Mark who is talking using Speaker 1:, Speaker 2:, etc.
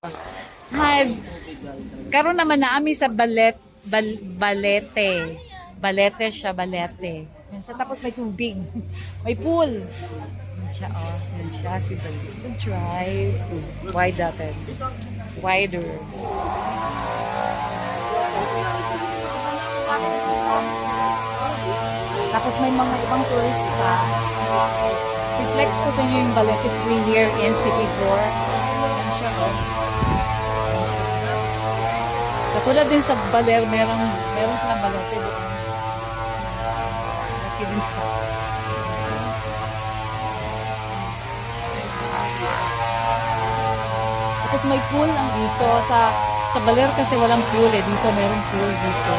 Speaker 1: Hi. Karon naman na ami sa balete. Balete siya, balete. Yan siya. Tapos may tubig. May pool. Yan siya, oh. Yan siya, si balete. Drive to wide natin. Wider. Tapos may mga ibang tourist pa. Reflex ko sa inyo yung balete tree here in City 4. Yan siya, oh. Katulad din sa baler, meron silang balete doon. Laki din siya. Tapos may pool ang dito. Sa baler kasi walang pool eh. Dito meron pool dito.